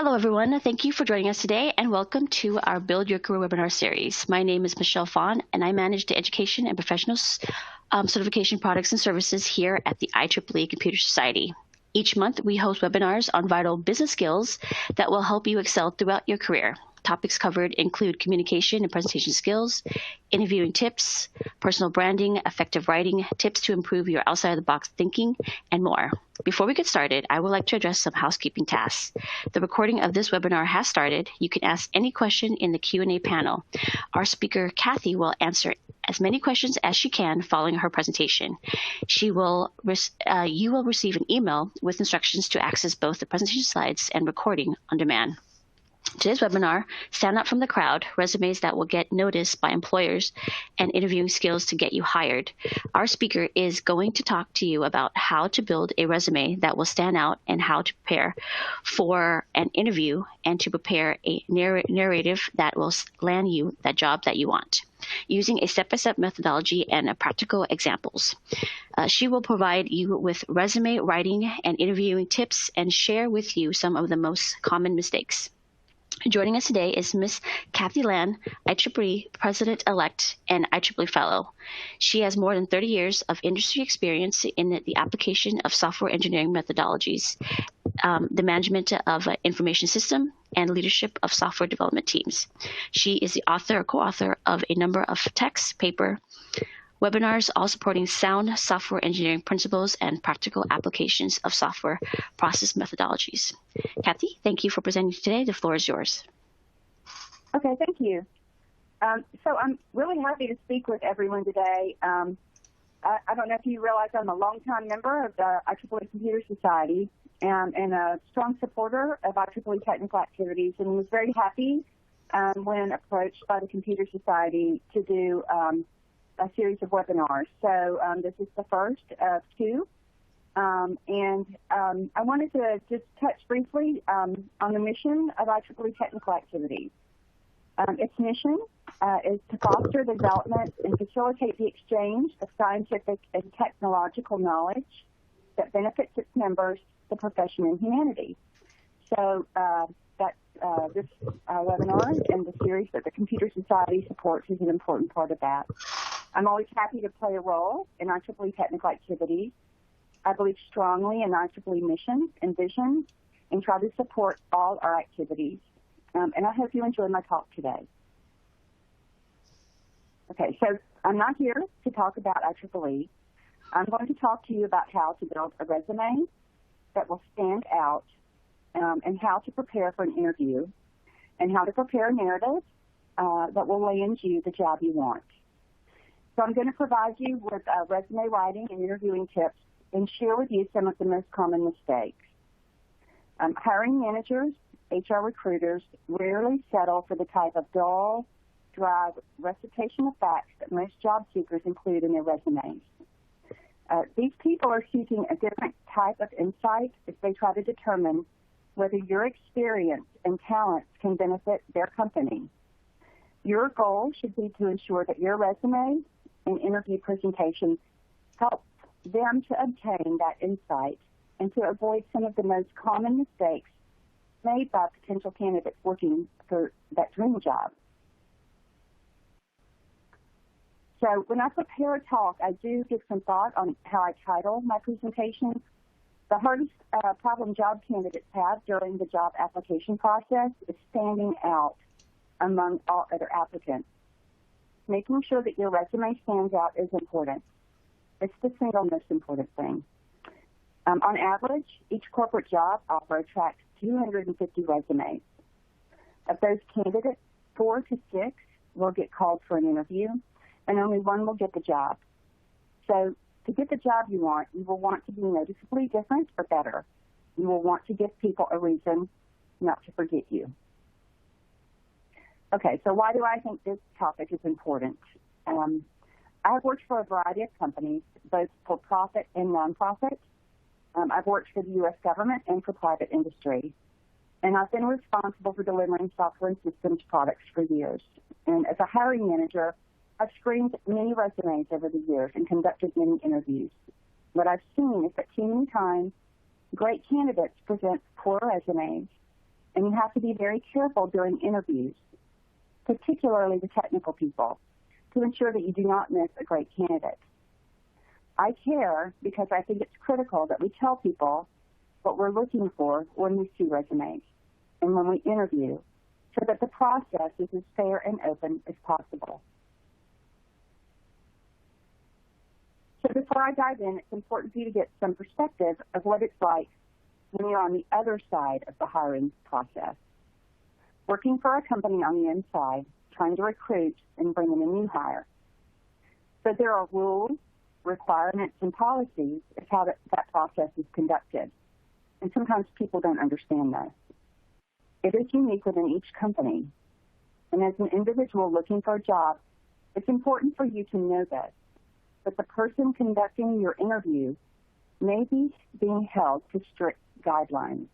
Hello, everyone. Thank you for joining us today, and welcome to our Build Your Career webinar series. My name is Michelle Fawn, and I manage the education and professional certification products and services here at the IEEE Computer Society. Each month, we host webinars on vital business skills that will help you excel throughout your career. Topics covered include communication and presentation skills, interviewing tips, personal branding, effective writing, tips to improve your outside-of-the-box thinking, and more. Before we get started, I would like to address some housekeeping tasks. The recording of this webinar has started. You can ask any question in the Q&A panel. Our speaker, Kathy, will answer as many questions as she can following her presentation. You will receive an email with instructions to access both the presentation slides and recording on demand. Today's webinar, Stand Out from the Crowd, resumes that will get noticed by employers and interviewing skills to get you hired. Our speaker is going to talk to you about how to build a resume that will stand out and how to prepare for an interview and to prepare a narrative that will land you that job that you want, using a step-by-step methodology and practical examples. She will provide you with resume writing and interviewing tips and share with you some of the most common mistakes. Joining us today is Ms. Kathy Land, IEEE President-Elect and IEEE Fellow. She has more than 30 years of industry experience in the application of software engineering methodologies, the management of information system, and leadership of software development teams. She is the author or co-author of a number of text, paper, webinars, all supporting sound software engineering principles and practical applications of software process methodologies. Kathy, thank you for presenting today. The floor is yours. Okay, thank you. So I'm really happy to speak with everyone today. I don't know if you realize I'm a longtime member of the IEEE Computer Society and a strong supporter of IEEE technical activities, and was very happy when approached by the Computer Society to do a series of webinars. So this is the first of two. I wanted to just touch briefly on the mission of IEEE Technical Activities. Its mission is to foster the development and facilitate the exchange of scientific and technological knowledge that benefits its members, the profession, and humanity. So that's this webinar and the series that the Computer Society supports is an important part of that. I'm always happy to play a role in IEEE technical activities. I believe strongly in IEEE mission and vision and try to support all our activities. And I hope you enjoy my talk today. Okay, so I'm not here to talk about IEEE. I'm going to talk to you about how to build a resume that will stand out and how to prepare for an interview and how to prepare a narrative that will land you the job you want. So I'm going to provide you with resume writing and interviewing tips and share with you some of the most common mistakes. Hiring managers, HR recruiters rarely settle for the type of dull, dry recitation of facts that most job seekers include in their resumes. These people are seeking a different type of insight as they try to determine whether your experience and talents can benefit their company. Your goal should be to ensure that your resume and interview presentation help them to obtain that insight and to avoid some of the most common mistakes made by potential candidates looking for that dream job. So when I prepare a talk, I do give some thought on how I title my presentation. The hardest problem job candidates have during the job application process is standing out among all other applicants. Making sure that your resume stands out is important. It's the single most important thing. On average, each corporate job offer attracts 250 resumes. Of those candidates, 4 to 6 will get called for an interview, and only 1 will get the job. So to get the job you want, you will want to be noticeably different or better. You will want to give people a reason not to forget you. Okay, so why do I think this topic is important? I've worked for a variety of companies, both for profit and nonprofit. I've worked for the U.S. government and for private industry. And I've been responsible for delivering software and systems products for years. And as a hiring manager, I've screened many resumes over the years and conducted many interviews. What I've seen is that too many times, great candidates present poor resumes And you have to be very careful during interviews, particularly the technical people, to ensure that you do not miss a great candidate. I care because I think it's critical that we tell people what we're looking for when we see resumes and when we interview, so that the process is as fair and open as possible. So before I dive in, it's important for you to get some perspective of what it's like when you're on the other side of the hiring process, working for a company on the inside, trying to recruit and bring in a new hire. So there are rules, requirements, and policies of how that process is conducted. And sometimes people don't understand those. It is unique within each company. And as an individual looking for a job, it's important for you to know this, that the person conducting your interview may be being held to strict guidelines.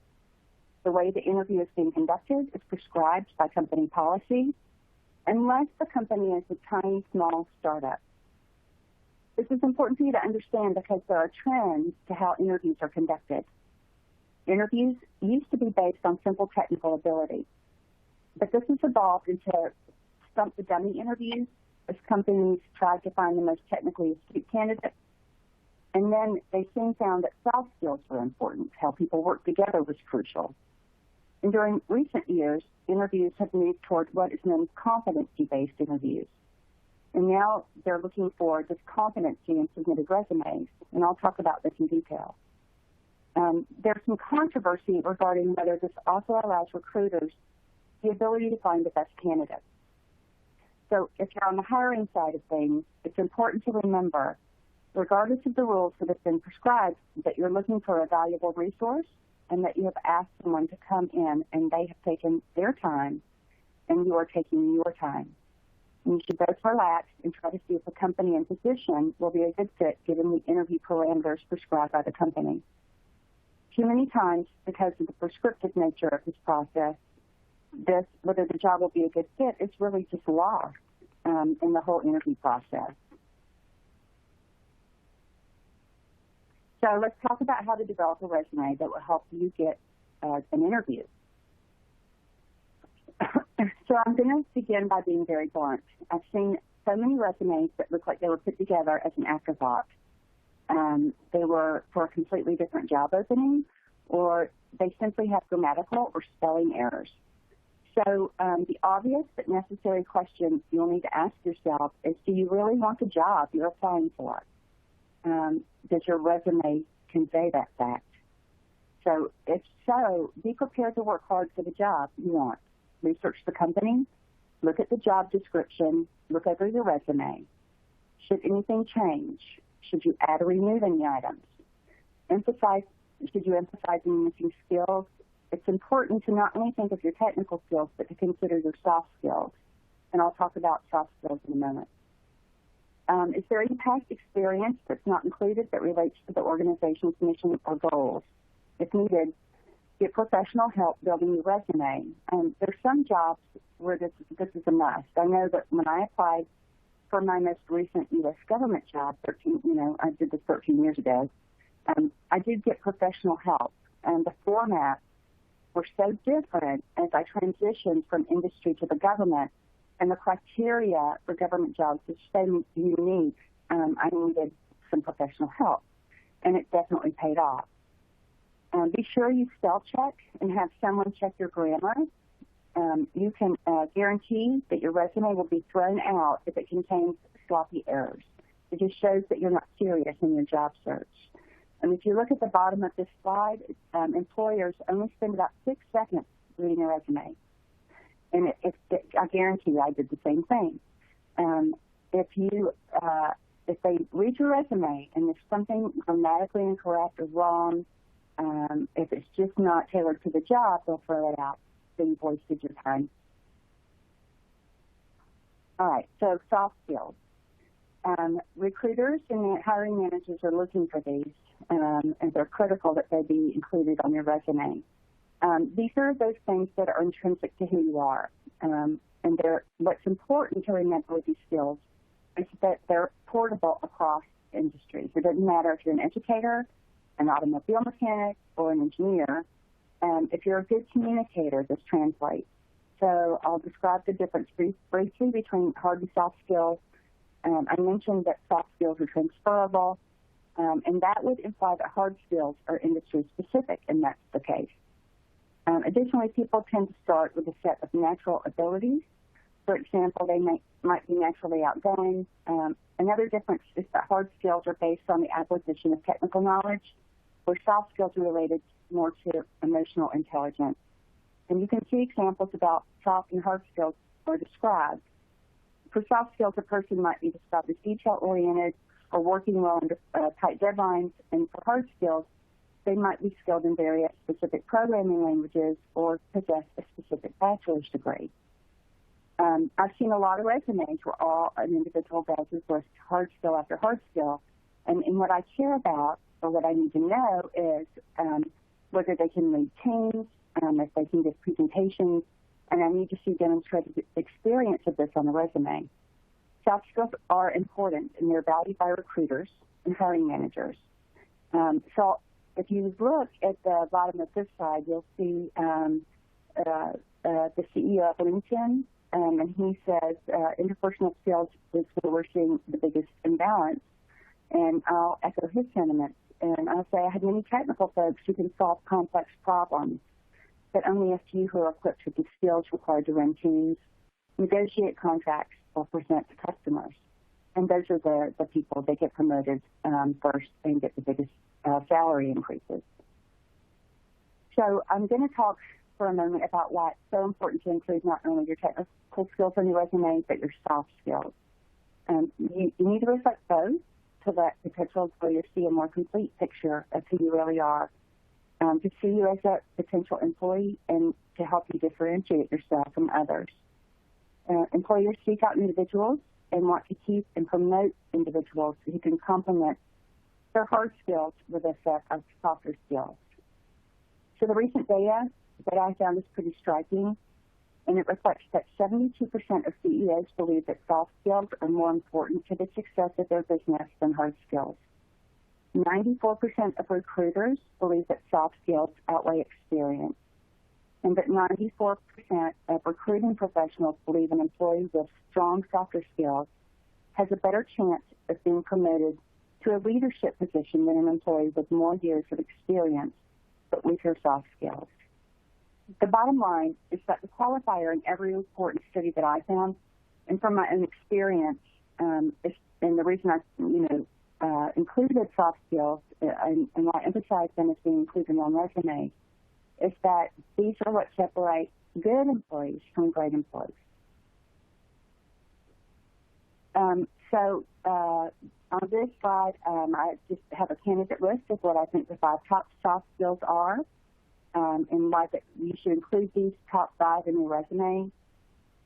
The way the interview is being conducted is prescribed by company policy, unless the company is a tiny, small startup. This is important for you to understand because there are trends to how interviews are conducted. Interviews used to be based on simple technical ability, but this has evolved into stump the dummy interviews as companies tried to find the most technically astute candidate. And then they soon found that soft skills were important. How people work together was crucial. And during recent years, interviews have moved toward what is known as competency-based interviews. And now they're looking for this competency in submitted resumes, and I'll talk about this in detail. There's some controversy regarding whether this also allows recruiters the ability to find the best candidates. So if you're on the hiring side of things, it's important to remember, regardless of the rules that have been prescribed, that you're looking for a valuable resource and that you have asked someone to come in and they have taken their time and you are taking your time. And you should both relax and try to see if the company and position will be a good fit given the interview parameters prescribed by the company. Too many times, because of the prescriptive nature of this process, whether the job will be a good fit is really just lost in the whole interview process. So let's talk about how to develop a resume that will help you get an interview. So I'm going to begin by being very blunt. I've seen so many resumes that look like they were put together as an afterthought. They were for a completely different job opening, or they simply have grammatical or spelling errors. So the obvious but necessary question you'll need to ask yourself is, do you really want the job you're applying for? Does your resume convey that fact? So if so, be prepared to work hard for the job you want. Research the company, look at the job description, look over your resume. Should anything change? Should you add or remove any items? Should you emphasize any missing skills? It's important to not only think of your technical skills, but to consider your soft skills. And I'll talk about soft skills in a moment. Is there any past experience that's not included that relates to the organization's mission or goals? If needed, get professional help building your resume. There's some jobs where this is a must. I know that when I applied for my most recent U.S. government job, I did this 13 years ago, I did get professional help. And the formats were so different as I transitioned from industry to the government, and the criteria for government jobs is so unique, I needed some professional help, and it definitely paid off. Be sure you spell check and have someone check your grammar. You can guarantee that your resume will be thrown out if it contains sloppy errors. It just shows that you're not serious in your job search. And if you look at the bottom of this slide, employers only spend about 6 seconds reading a resume. And I guarantee you I did the same thing. If they read your resume and there's something grammatically incorrect or wrong, if it's just not tailored to the job, they'll throw it out. So you've wasted your time. All right, so soft skills. Recruiters and hiring managers are looking for these, and they're critical that they be included on your resume. These are those things that are intrinsic to who you are. And what's important to remember with these skills is that they're portable across industries. It doesn't matter if you're an educator, an automobile mechanic, or an engineer. If you're a good communicator, this translates. So I'll describe the difference briefly between hard and soft skills. I mentioned that soft skills are transferable, and that would imply that hard skills are industry specific, and that's the case. Additionally, people tend to start with a set of natural abilities. For example, they might be naturally outgoing. Another difference is that hard skills are based on the acquisition of technical knowledge, where soft skills are related more to emotional intelligence. And you can see examples about soft and hard skills are described. For soft skills, a person might be described as detail-oriented or working well under tight deadlines, and for hard skills, they might be skilled in various specific programming languages or possess a specific bachelor's degree. I've seen a lot of resumes where an individual does is list hard skill after hard skill, and what I care about, or what I need to know, is whether they can lead teams, if they can give presentations, and I need to see demonstrated experience of this on the resume. Soft skills are important, and they're valued by recruiters and hiring managers. So if you look at the bottom of this slide, you'll see the CEO of LinkedIn, and he says interpersonal skills is where we're seeing the biggest imbalance. And I'll echo his sentiments. And I'll say I have many technical folks who can solve complex problems, but only a few who are equipped with the skills required to run teams, negotiate contracts, or present to customers. And those are the people that get promoted first and get the biggest salary increases. So I'm going to talk for a moment about why it's so important to include not only your technical skills on your resume, but your soft skills. You need to reflect both to let potential employers see a more complete picture of who you really are, to see you as a potential employee and to help you differentiate yourself from others. Employers seek out individuals and want to keep and promote individuals who can complement their hard skills with a set of softer skills. So the recent data that I found is pretty striking, and it reflects that 72% of CEOs believe that soft skills are more important to the success of their business than hard skills. 94% of recruiters believe that soft skills outweigh experience, and that 94% of recruiting professionals believe an employee with strong softer skills has a better chance of being promoted to a leadership position than an employee with more years of experience but weaker soft skills. The bottom line is that the qualifier in every report and study that I found, and from my own experience, and the reason I included soft skills and why I emphasize them as being included on resume, is that these are what separate good employees from great employees. So on this slide, I just have a candidate list of what I think the 5 top soft skills are, and why that you should include these top 5 in your resume.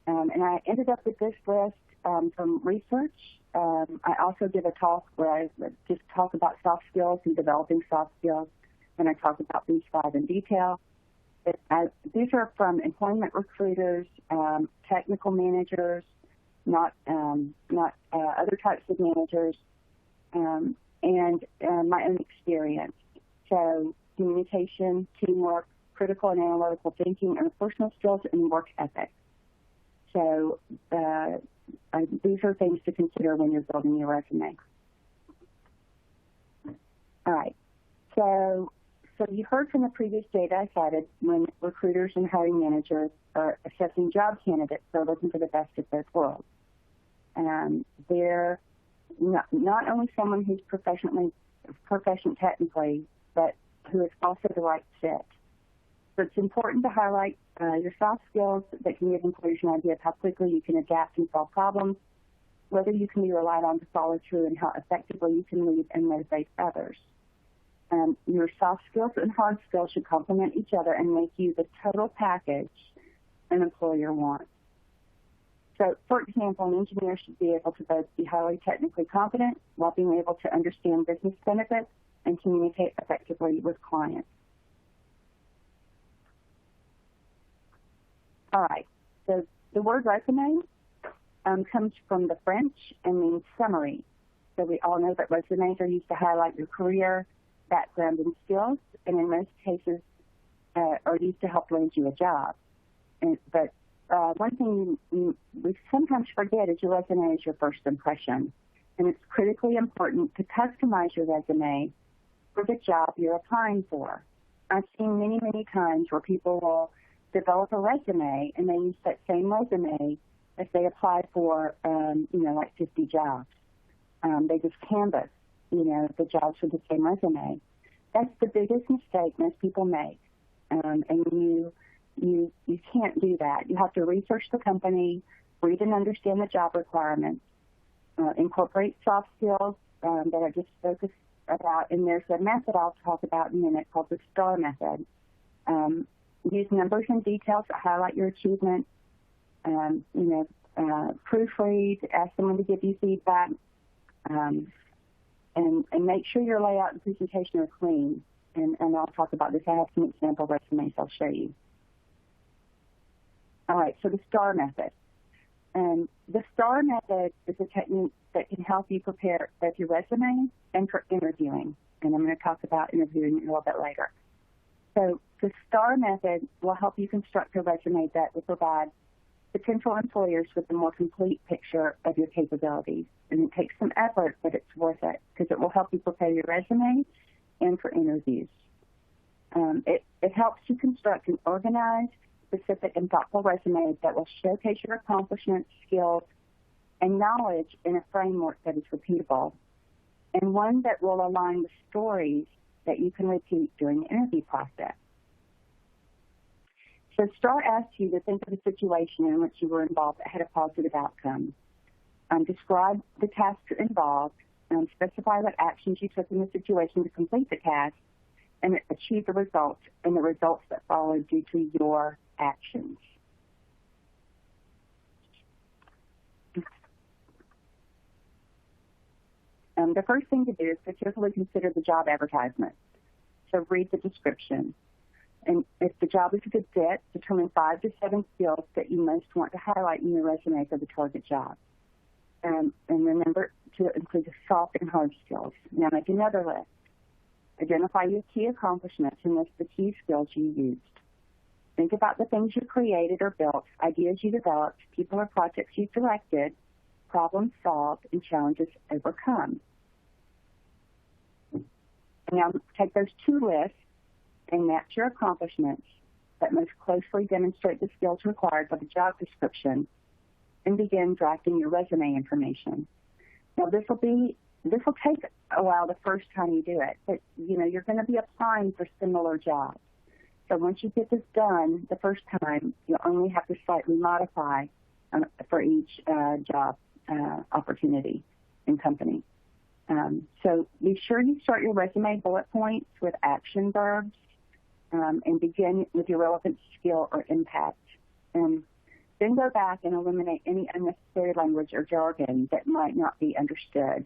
And I ended up with this list from research. I also did a talk where I just talk about soft skills and developing soft skills, and I talk about these 5 in detail. These are from employment recruiters, technical managers, not other types of managers, and my own experience. So communication, teamwork, critical and analytical thinking, interpersonal skills, and work ethic. So these are things to consider when you're building your resume. All right. So you heard from the previous data I cited when recruiters and hiring managers are assessing job candidates, they're looking for the best of both worlds. They're not only someone who's proficient technically, but who is also the right fit. So it's important to highlight your soft skills that can give employers an idea of how quickly you can adapt and solve problems, whether you can be relied on to follow through, and how effectively you can lead and motivate others. Your soft skills and hard skills should complement each other and make you the total package an employer wants. So, for example, an engineer should be able to both be highly technically competent while being able to understand business benefits and communicate effectively with clients. All right, so the word resume comes from the French and means summary. So we all know that resumes are used to highlight your career, background, and skills, and in most cases, or used to help land you a job. But one thing we sometimes forget is your resume is your first impression. And it's critically important to customize your resume for the job you're applying for. I've seen many, many times where people will develop a resume and they use that same resume as they apply for, like 50 jobs. They just canvas, the jobs with the same resume. That's the biggest mistake most people make. And you can't do that. You have to research the company, read and understand the job requirements, incorporate soft skills that I just spoke about. And there's a method I'll talk about in a minute called the STAR method. Use numbers and details to highlight your achievements. Proofread, ask someone to give you feedback, and make sure your layout and presentation are clean. And I'll talk about this. I have some example resumes I'll show you. All right, so the STAR method. And the STAR method is a technique that can help you prepare both your resume and for interviewing. And I'm going to talk about interviewing a little bit later. So the STAR method will help you construct a resume that will provide potential employers with a more complete picture of your capabilities. And it takes some effort, but it's worth it because it will help you prepare your resume and for interviews. It helps you construct an organized, specific, and thoughtful resume that will showcase your accomplishments, skills, and knowledge in a framework that is repeatable, and one that will align with stories that you can repeat during the interview process. So STAR asks you to think of a situation in which you were involved that had a positive outcome. Describe the tasks involved, specify what actions you took in the situation to complete the task, and achieve the results and the results that followed due to your actions. The first thing to do is to carefully consider the job advertisement. So read the description. And if the job is a good fit, determine 5 to 7 skills that you most want to highlight in your resume for the target job. And remember to include the soft and hard skills. Now make another list. Identify your key accomplishments and list the key skills you used. Think about the things you created or built, ideas you developed, people or projects you directed, problems solved, and challenges overcome. And now take those 2 lists and match your accomplishments that most closely demonstrate the skills required by the job description and begin drafting your resume information. Now this will take a while the first time you do it, but you're going to be applying for similar jobs. So once you get this done the first time, you'll only have to slightly modify for each job opportunity and company. So be sure you start your resume bullet points with action verbs and begin with your relevant skill or impact. Then go back and eliminate any unnecessary language or jargon that might not be understood.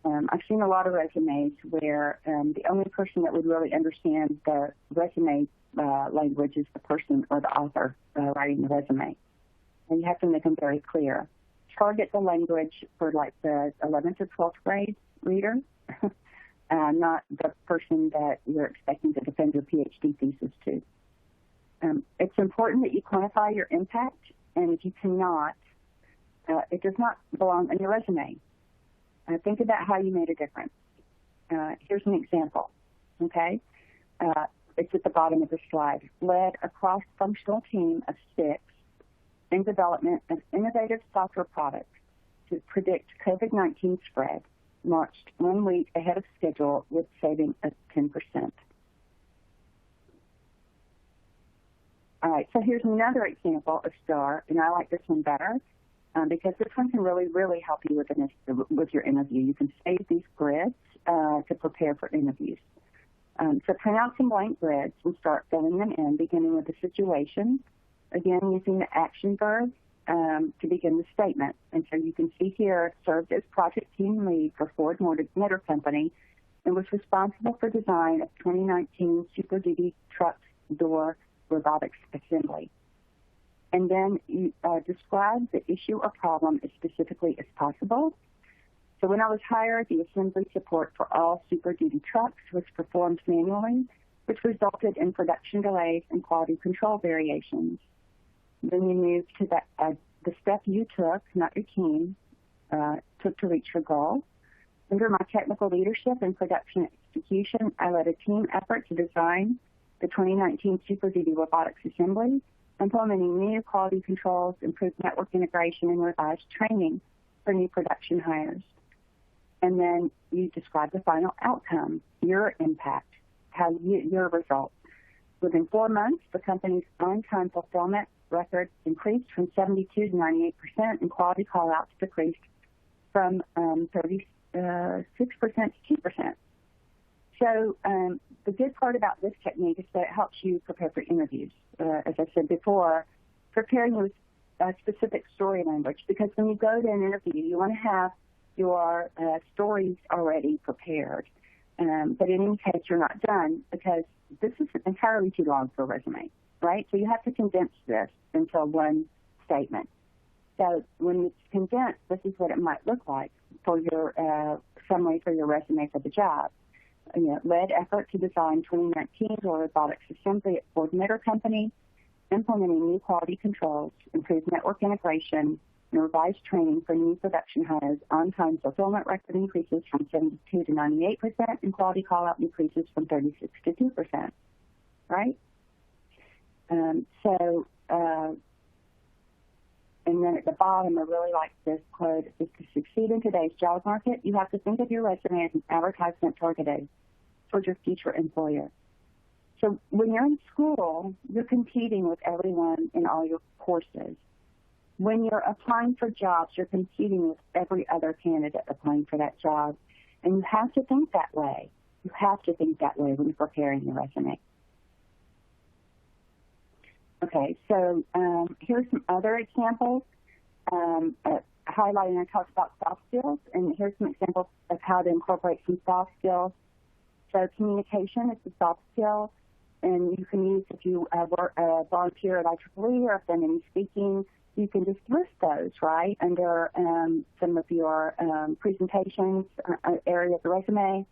I've seen a lot of resumes where the only person that would really understand the resume language is the person or the author writing the resume. And you have to make them very clear. Target the language for like the 11th or 12th grade reader, not the person that you're expecting to defend your PhD thesis to. It's important that you quantify your impact, and if you cannot, it does not belong on your resume. Think about how you made a difference. Here's an example, okay? It's at the bottom of the slide. Led a cross-functional team of 6 in development of innovative software products to predict COVID-19 spread, launched 1 week ahead of schedule with saving of 10%. All right, so here's another example of STAR, and I like this one better because this one can really, really help you with your interview. You can save these grids to prepare for interviews. So print out some blank grids and start filling them in, beginning with the situation, again using the action verb to begin the statement. And so you can see here, served as project team lead for Ford Motor Company and was responsible for design of 2019 Super Duty truck door robotics assembly. And then you describe the issue or problem as specifically as possible. So when I was hired, the assembly support for all Super Duty trucks was performed manually which resulted in production delays and quality control variations. Then you move to the step you took, not your team, took to reach your goal. Under my technical leadership and production execution, I led a team effort to design the 2019 Super Duty robotics assembly, implementing new quality controls, improved network integration, and revised training for new production hires. And then you describe the final outcome, your impact, your results. Within 4 months, the company's on-time fulfillment record increased from 72 to 98%, and quality call-outs decreased from 36% to 2%. So the good part about this technique is that it helps you prepare for interviews. As I said before, preparing with a specific story language, because when you go to an interview, you want to have your stories already prepared. But in any case, you're not done, because this is entirely too long for a resume, right? So you have to condense this into one statement. So when it's condensed, this is what it might look like for your summary for your resume for the job. Led effort to design 2019 robotics assembly at Ford Motor Company, implementing new quality controls, improved network integration, and revised training for new production hires. On-time fulfillment record increases from 72 to 98%, and quality call-out decreases from 36 to 2%, right? And then at the bottom, I really like this quote: "Is to succeed in today's job market, you have to think of your resume as an advertisement targeted towards your future employer." So when you're in school, you're competing with everyone in all your courses. When you're applying for jobs, you're competing with every other candidate applying for that job. And you have to think that way. You have to think that way when you're preparing your resume. Okay, so here's some other examples. Highlighting, I talked about soft skills, and here's some examples of how to incorporate some soft skills. So communication is a soft skill, and you can use, if you volunteer at IEEE or have done any speaking, you can just list those, right, under some of your presentations, area of the resume.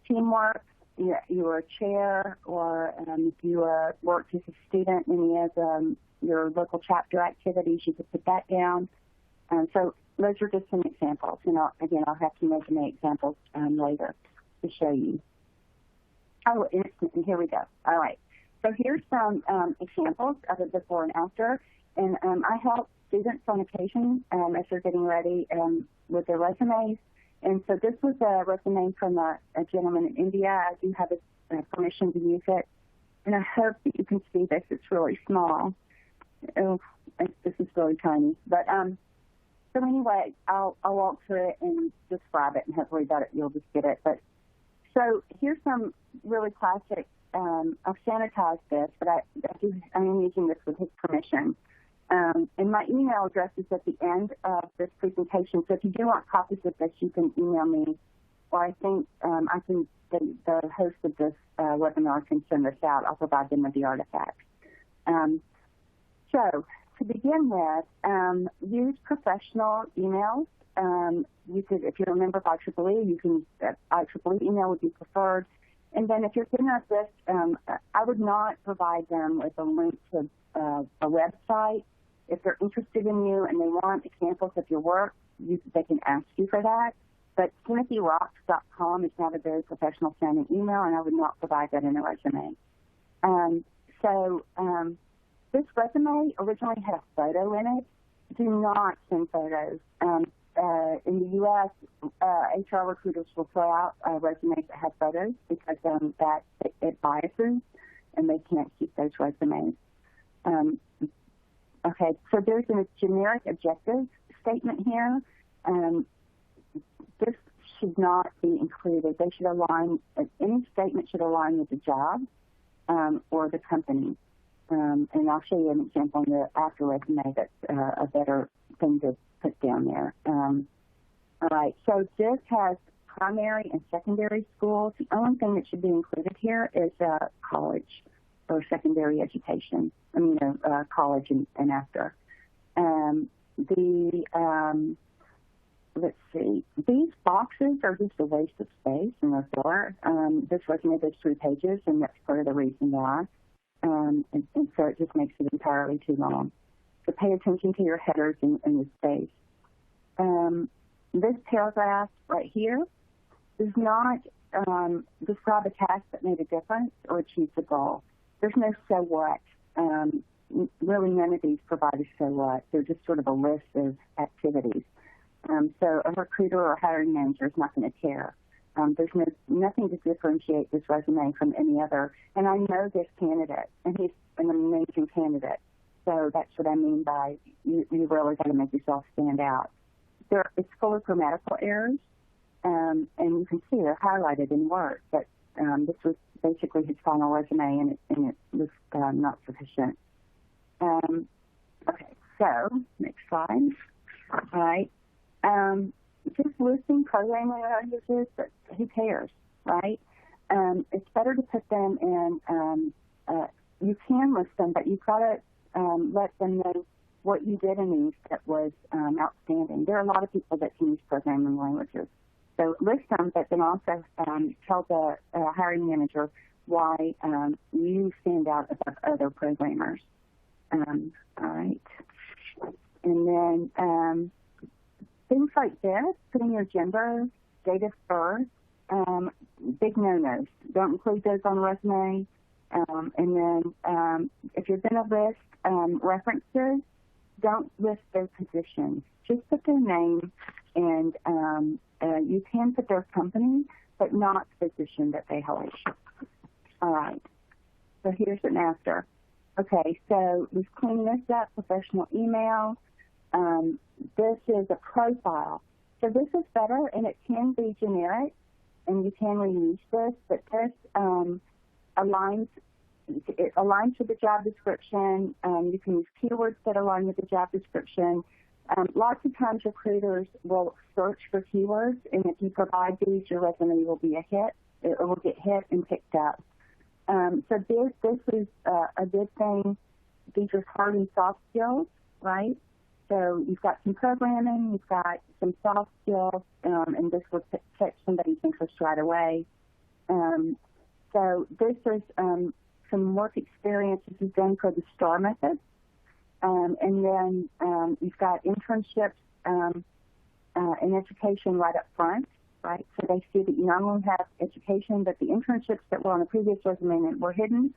Teamwork, you are a chair, or if you worked as a student in any of your local chapter activities, you could put that down. So those are just some examples. And I'll have some resume examples later to show you. Oh, and here we go. All right. So here's some examples of it before and after. And I help students on occasion as they're getting ready with their resumes. And so this was a resume from a gentleman in India. I do have permission to use it. And I hope that you can see this. It's really small. Oh, this is really tiny. But so anyway, I'll walk through it and describe it, and hopefully you'll just get it. But so here's some really classic. I've sanitized this, but I am using this with his permission. And my email address is at the end of this presentation. So if you do want copies of this, you can email me, or I think the host of this webinar can send this out. I'll provide them with the artifacts. So to begin with, use professional emails. You could, if you're a member of IEEE, IEEE email would be preferred. And then if you're getting at this, I would not provide them with a link to a website. If they're interested in you and they want examples of your work, they can ask you for that. But TimothyRocks.com is not a very professional sounding email, and I would not provide that in a resume. This resume originally had a photo in it. Do not send photos. In the U.S., HR recruiters will throw out resumes that have photos because it biases, and they can't keep those resumes. Okay, so there's a generic objective statement here. This should not be included. They should align, any statement should align with the job or the company. And I'll show you an example in the after resume that's a better thing to put down there. All right, so this has primary and secondary schools. The only thing that should be included here is college or secondary education. college and after. The let's see. These boxes are just a waste of space in the floor. This resume is 3 pages, and that's part of the reason why. And so it just makes it entirely too long. So pay attention to your headers and the space. This paragraph right here does not describe a task that made a difference or achieved the goal. There's no so what. Really, none of these provide a so what. They're just sort of a list of activities. So a recruiter or hiring manager is not going to care. There's nothing to differentiate this resume from any other. And I know this candidate, and he's an amazing candidate. So that's what I mean by you really got to make yourself stand out. It's full of grammatical errors, and you can see they're highlighted in Word. But this was basically his final resume, and it was not sufficient. Okay, so next slide. All right. Just listing programming languages, but who cares, right? It's better to put them in, you can list them, but you've got to let them know what you did in these that was outstanding. There are a lot of people that can use programming languages. So list them, but then also tell the hiring manager why you stand out above other programmers. All right. And then things like this, putting your gender, date of birth, big no-nos. Don't include those on the resume. And then if you're going to list references, don't list their positions. Just put their name, and you can put their company, but not the position that they hold. All right. So here's an after. Okay, so we've cleaned this up, professional email. This is a profile. So this is better, and it can be generic, and you can reuse this, but this aligns with the job description. You can use keywords that align with the job description. Lots of times recruiters will search for keywords, and if you provide these, your resume will be a hit. It will get hit and picked up. So this is a good thing. These are hard and soft skills, right? So you've got some programming, you've got some soft skills, and this will catch somebody's interest right away. So this is some work experience. This is done for the STAR method. And then you've got internships and education right up front, right? So they see that you not only have education, but the internships that were on the previous resume were hidden,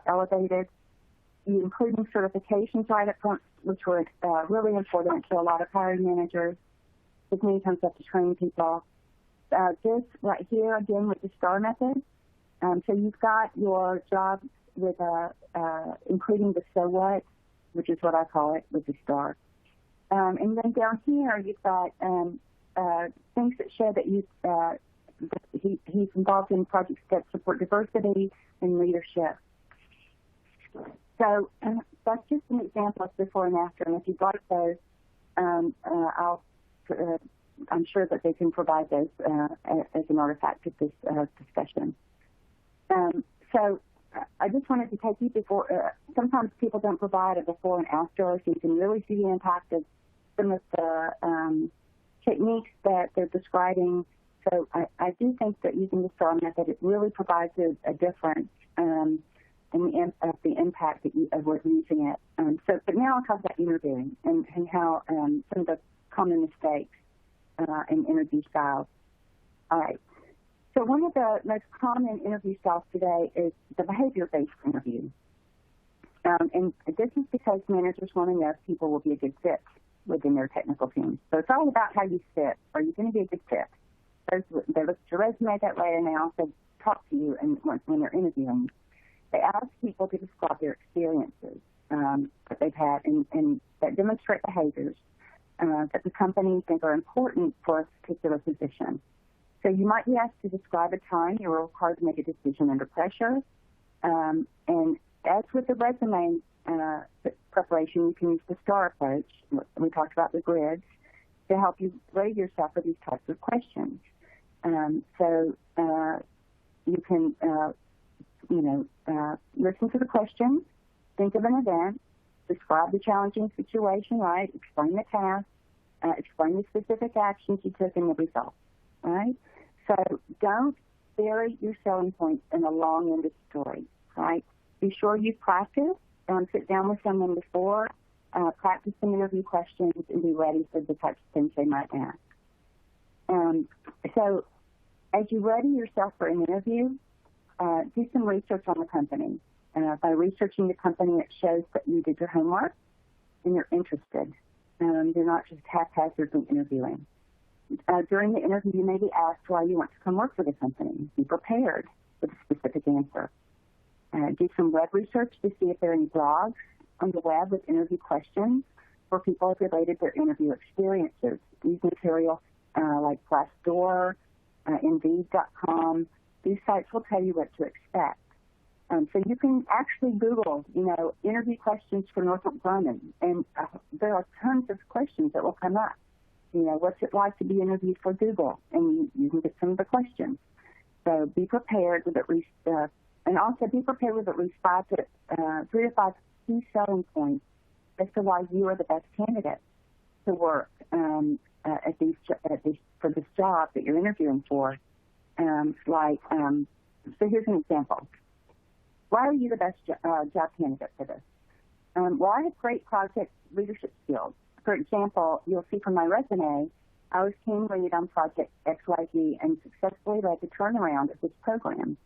elevated. You including certifications right up front, which were really important to a lot of hiring managers, because many times they have to train people. This right here, again, with the STAR method. So you've got your job with including the so what, which is what I call it, with the STAR. And then down here, you've got things that show that he's involved in projects that support diversity and leadership. So that's just an example of before and after. And if you'd like those, I'm sure that they can provide those as an artifact of this discussion. So I just wanted to take you before. Sometimes people don't provide a before and after, so you can really see the impact of some of the techniques that they're describing. So I do think that using the STAR method, it really provides a difference in the impact of using it. But now I'll talk about interviewing and how some of the common mistakes in interview styles. All right. So one of the most common interview styles today is the behavior-based interview. And this is because managers want to know if people will be a good fit within their technical team. So it's all about how you fit. Are you going to be a good fit? They look at your resume that way, and they also talk to you when they're interviewing. They ask people to describe their experiences that they've had and that demonstrate behaviors that the company think are important for a particular position. So you might be asked to describe a time you were required to make a decision under pressure. And as with the resume preparation, you can use the STAR approach. We talked about the grids to help you grade yourself for these types of questions. So you can, listen to the questions, think of an event, describe the challenging situation, right? Explain the task, explain the specific actions you took and the results, right? So don't bury your selling points in a long-winded story, right? Be sure you practice, sit down with someone before, practice some interview questions, and be ready for the types of things they might ask. So as you ready yourself for an interview, do some research on the company. By researching the company, it shows that you did your homework and you're interested. You're not just haphazardly interviewing. During the interview, you may be asked why you want to come work for the company. Be prepared with a specific answer. Do some web research to see if there are any blogs on the web with interview questions where people have related their interview experiences. These materials like Glassdoor, Indeed.com, these sites will tell you what to expect. So you can actually Google, interview questions for Northrop Grumman, and there are tons of questions that will come up. What's it like to be interviewed for Google? And you can get some of the questions. So be prepared with at least, and also be prepared with at least 3 to 5 key selling points as to why you are the best candidate to work for this job that you're interviewing for. So here's an example. Why are you the best job candidate for this? Well, I have great project leadership skills. For example, you'll see from my resume, I was team lead on Project XYZ and successfully led the turnaround of this program.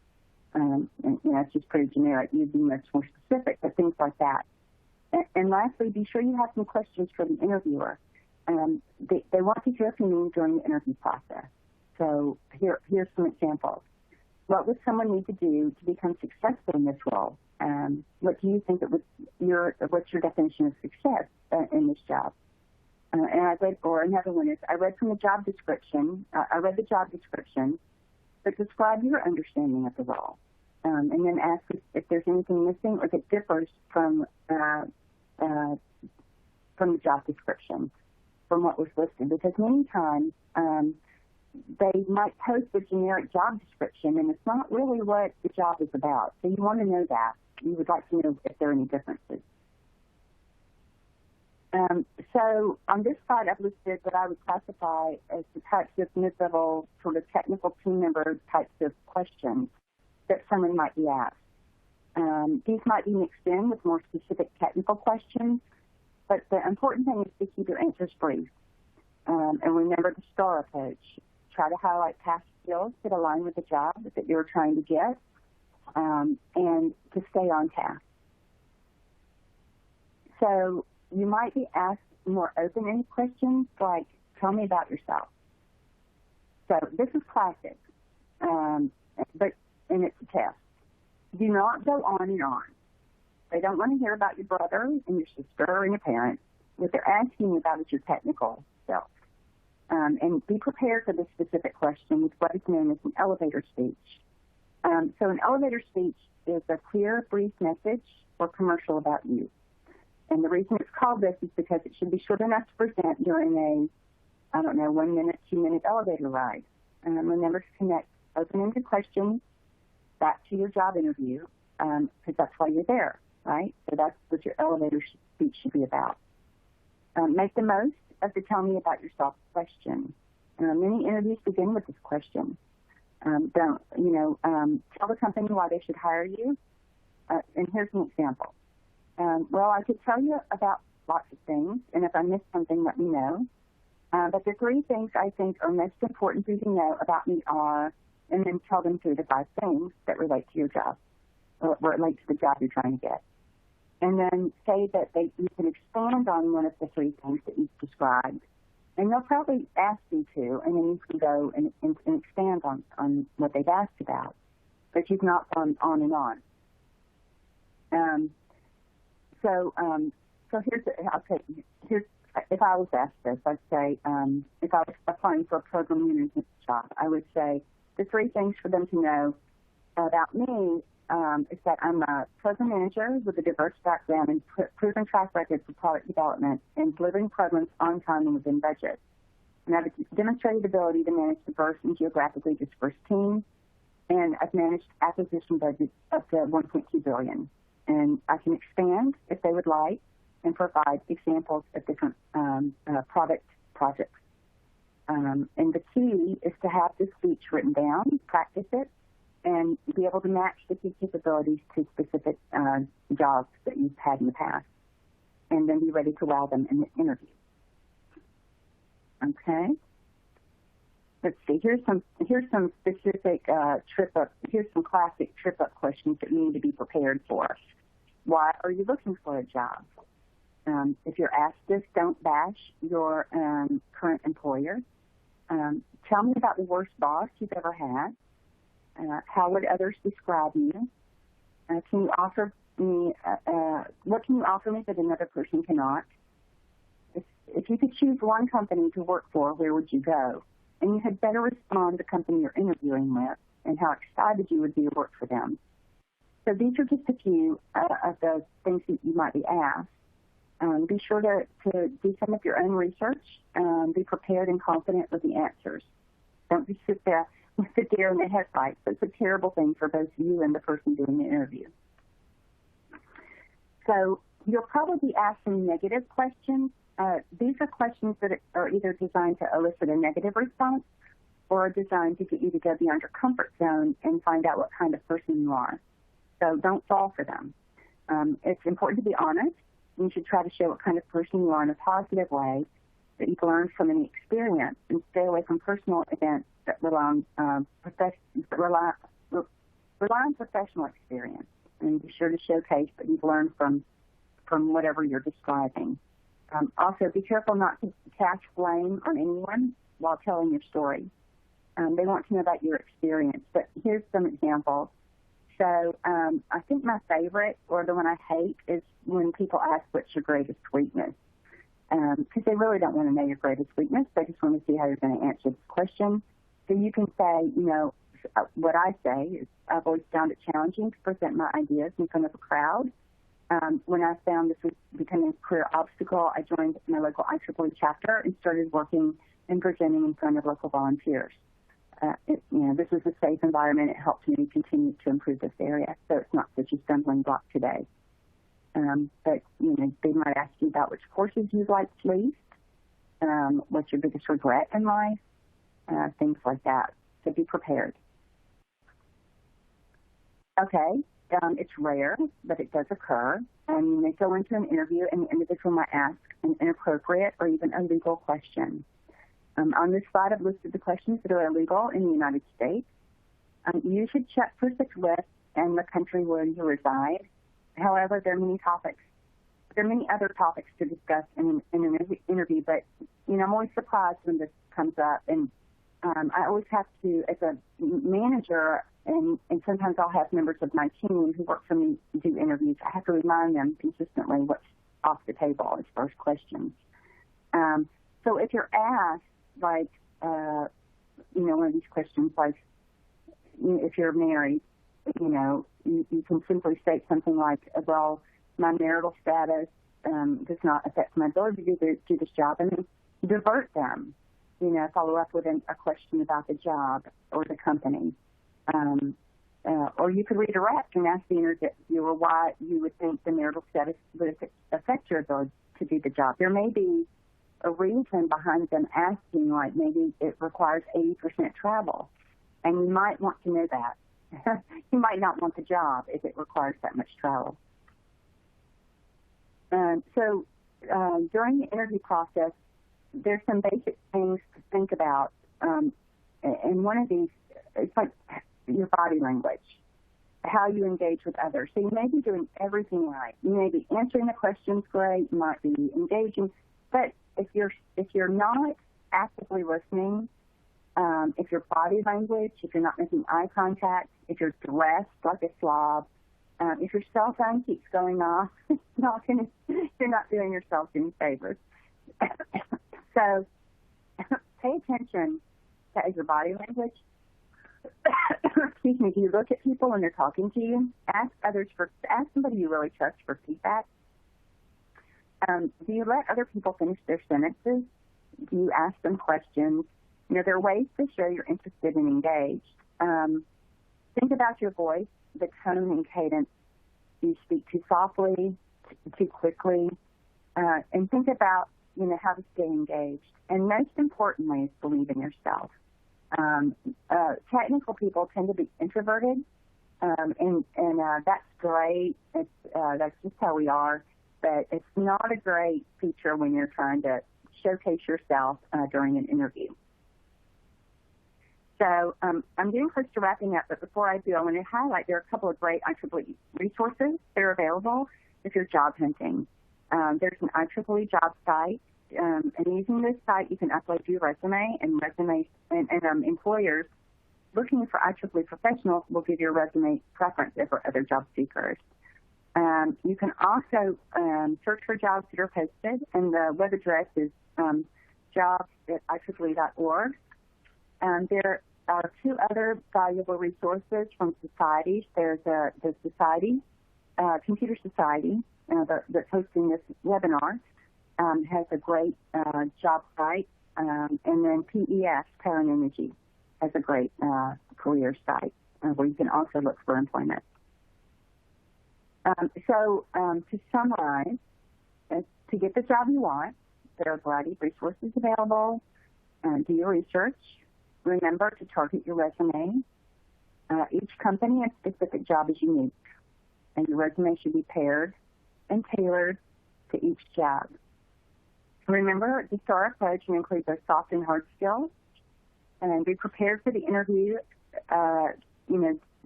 It's just pretty generic. You'd be much more specific, but things like that. And lastly, be sure you have some questions for the interviewer. They want to hear from you during the interview process. So here's some examples. What would someone need to do to become successful in this role? What do you think what's your definition of success in this job? And another one is, I read the job description, but describe your understanding of the role. And then ask if there's anything missing or if it differs from the job description, from what was listed. Because many times they might post a generic job description, and it's not really what the job is about. So you want to know that. You would like to know if there are any differences. So on this slide, I've listed what I would classify as the types of mid-level sort of technical team member types of questions that someone might be asked. These might be mixed in with more specific technical questions, but the important thing is to keep your answers brief. And remember the STAR approach. Try to highlight past skills that align with the job that you're trying to get, and to stay on task. So you might be asked more open-ended questions like, tell me about yourself. So this is classic, and it's a test. Do not go on and on. They don't want to hear about your brother and your sister and your parents. What they're asking about is your technical self. And be prepared for this specific question with what is known as an elevator speech. So an elevator speech is a clear, brief message or commercial about you. And the reason it's called this is because it should be short enough to present during a, 1 minute, 2 minute elevator ride. Remember to connect open-ended questions back to your job interview, because that's why you're there, right? So that's what your elevator speech should be about. Make the most of the tell me about yourself question. Many interviews begin with this question. Tell the company why they should hire you. And here's an example. Well, I could tell you about lots of things, and if I miss something, let me know. But the 3 things I think are most important for you to know about me are, and then tell them 3 to 5 things that relate to your job, or relate to the job you're trying to get. And then say that you can expand on one of the 3 things that you've described. And they'll probably ask you to, and then you can go and expand on what they've asked about. But you've not gone on and on. So here's if I was asked this, I'd say, if I was applying for a program management job, I would say the 3 things for them to know about me is that I'm a program manager with a diverse background and proven track record for product development and delivering programs on time and within budget. And I have a demonstrated ability to manage diverse and geographically dispersed teams, and I've managed acquisition budgets up to $1.2 billion. And I can expand if they would like and provide examples of different product projects. And the key is to have this speech written down, practice it, and be able to match the key capabilities to specific jobs that you've had in the past, and then be ready to wow them in the interview. Okay. Let's see. Here's some specific here's some classic trip-up questions that you need to be prepared for. Why are you looking for a job? If you're asked this, don't bash your current employer. Tell me about the worst boss you've ever had. How would others describe you? Can you offer me what can you offer me that another person cannot? If you could choose one company to work for, where would you go? And you had better respond to the company you're interviewing with and how excited you would be to work for them. So these are just a few of the things that you might be asked. Be sure to do some of your own research. Be prepared and confident with the answers. Don't just sit there with the deer in the headlights. It's a terrible thing for both you and the person doing the interview. So you'll probably be asked some negative questions. These are questions that are either designed to elicit a negative response or are designed to get you to go beyond your comfort zone and find out what kind of person you are. So don't fall for them. It's important to be honest. You should try to show what kind of person you are in a positive way that you've learned from any experience, and stay away from personal events that rely on professional experience. And be sure to showcase that you've learned from whatever you're describing. Also, be careful not to cast blame on anyone while telling your story. They want to know about your experience, but here's some examples. So I think my favorite, or the one I hate, is when people ask what's your greatest weakness, because they really don't want to know your greatest weakness. They just want to see how you're going to answer this question. So you can say, what I say is, I've always found it challenging to present my ideas in front of a crowd. When I found this was becoming a career obstacle, I joined my local IEEE chapter and started working and presenting in front of local volunteers. This is a safe environment. It helped me continue to improve this area, so it's not such a stumbling block today. But they might ask you about which courses you've liked least, what's your biggest regret in life, things like that. So be prepared. Okay. It's rare, but it does occur. And you may go into an interview and the individual might ask an inappropriate or even illegal question. On this slide, I've listed the questions that are illegal in the United States. You should check for such lists and the country where you reside. However, there are many other topics to discuss in an interview, but I'm always surprised when this comes up. And I always have to, as a manager, and sometimes I'll have members of my team who work for me do interviews. I have to remind them consistently what's off the table as far as questions. So if you're asked, like, one of these questions, like, if you're married, you can simply state something like, well, my marital status does not affect my ability to do this job, and then divert them, follow up with a question about the job or the company. Or you could redirect and ask the interviewer why you would think the marital status would affect your ability to do the job. There may be a reason behind them asking, like maybe it requires 80% travel, and you might want to know that. You might not want the job if it requires that much travel. So during the interview process, there's some basic things to think about. And one of these, it's like your body language, how you engage with others. So you may be doing everything right. You may be answering the questions great, you might be engaging, but if you're not actively listening, if your body language, if you're not making eye contact, if you're dressed like a slob, if your cell phone keeps going off, you're not doing yourself any favors. So pay attention to your body language. Excuse me. Do you look at people when they're talking to you? Ask somebody you really trust for feedback. Do you let other people finish their sentences? Do you ask them questions? There are ways to show you're interested and engaged. Think about your voice, the tone and cadence. Do you speak too softly, too quickly? And think about, how to stay engaged. And most importantly is believe in yourself. Technical people tend to be introverted, and that's great. That's just how we are. But it's not a great feature when you're trying to showcase yourself during an interview. So I'm getting close to wrapping up, but before I do, I want to highlight there are a couple of great IEEE resources that are available if you're job hunting. There's an IEEE job site, and using this site, you can upload your resume, and employers looking for IEEE professionals will give your resume preference over other job seekers. You can also search for jobs that are posted, and the web address is jobs@IEEE.org. There are two other valuable resources from societies. There's the Society, Computer Society, that's hosting this webinar, has a great job site, and then PES, Power and Energy, has a great career site where you can also look for employment. So to summarize, to get the job you want, there are a variety of resources available. Do your research. Remember to target your resume. Each company and specific job is unique, and your resume should be paired and tailored to each job. Remember the STAR approach and include both soft and hard skills, and be prepared for the interview.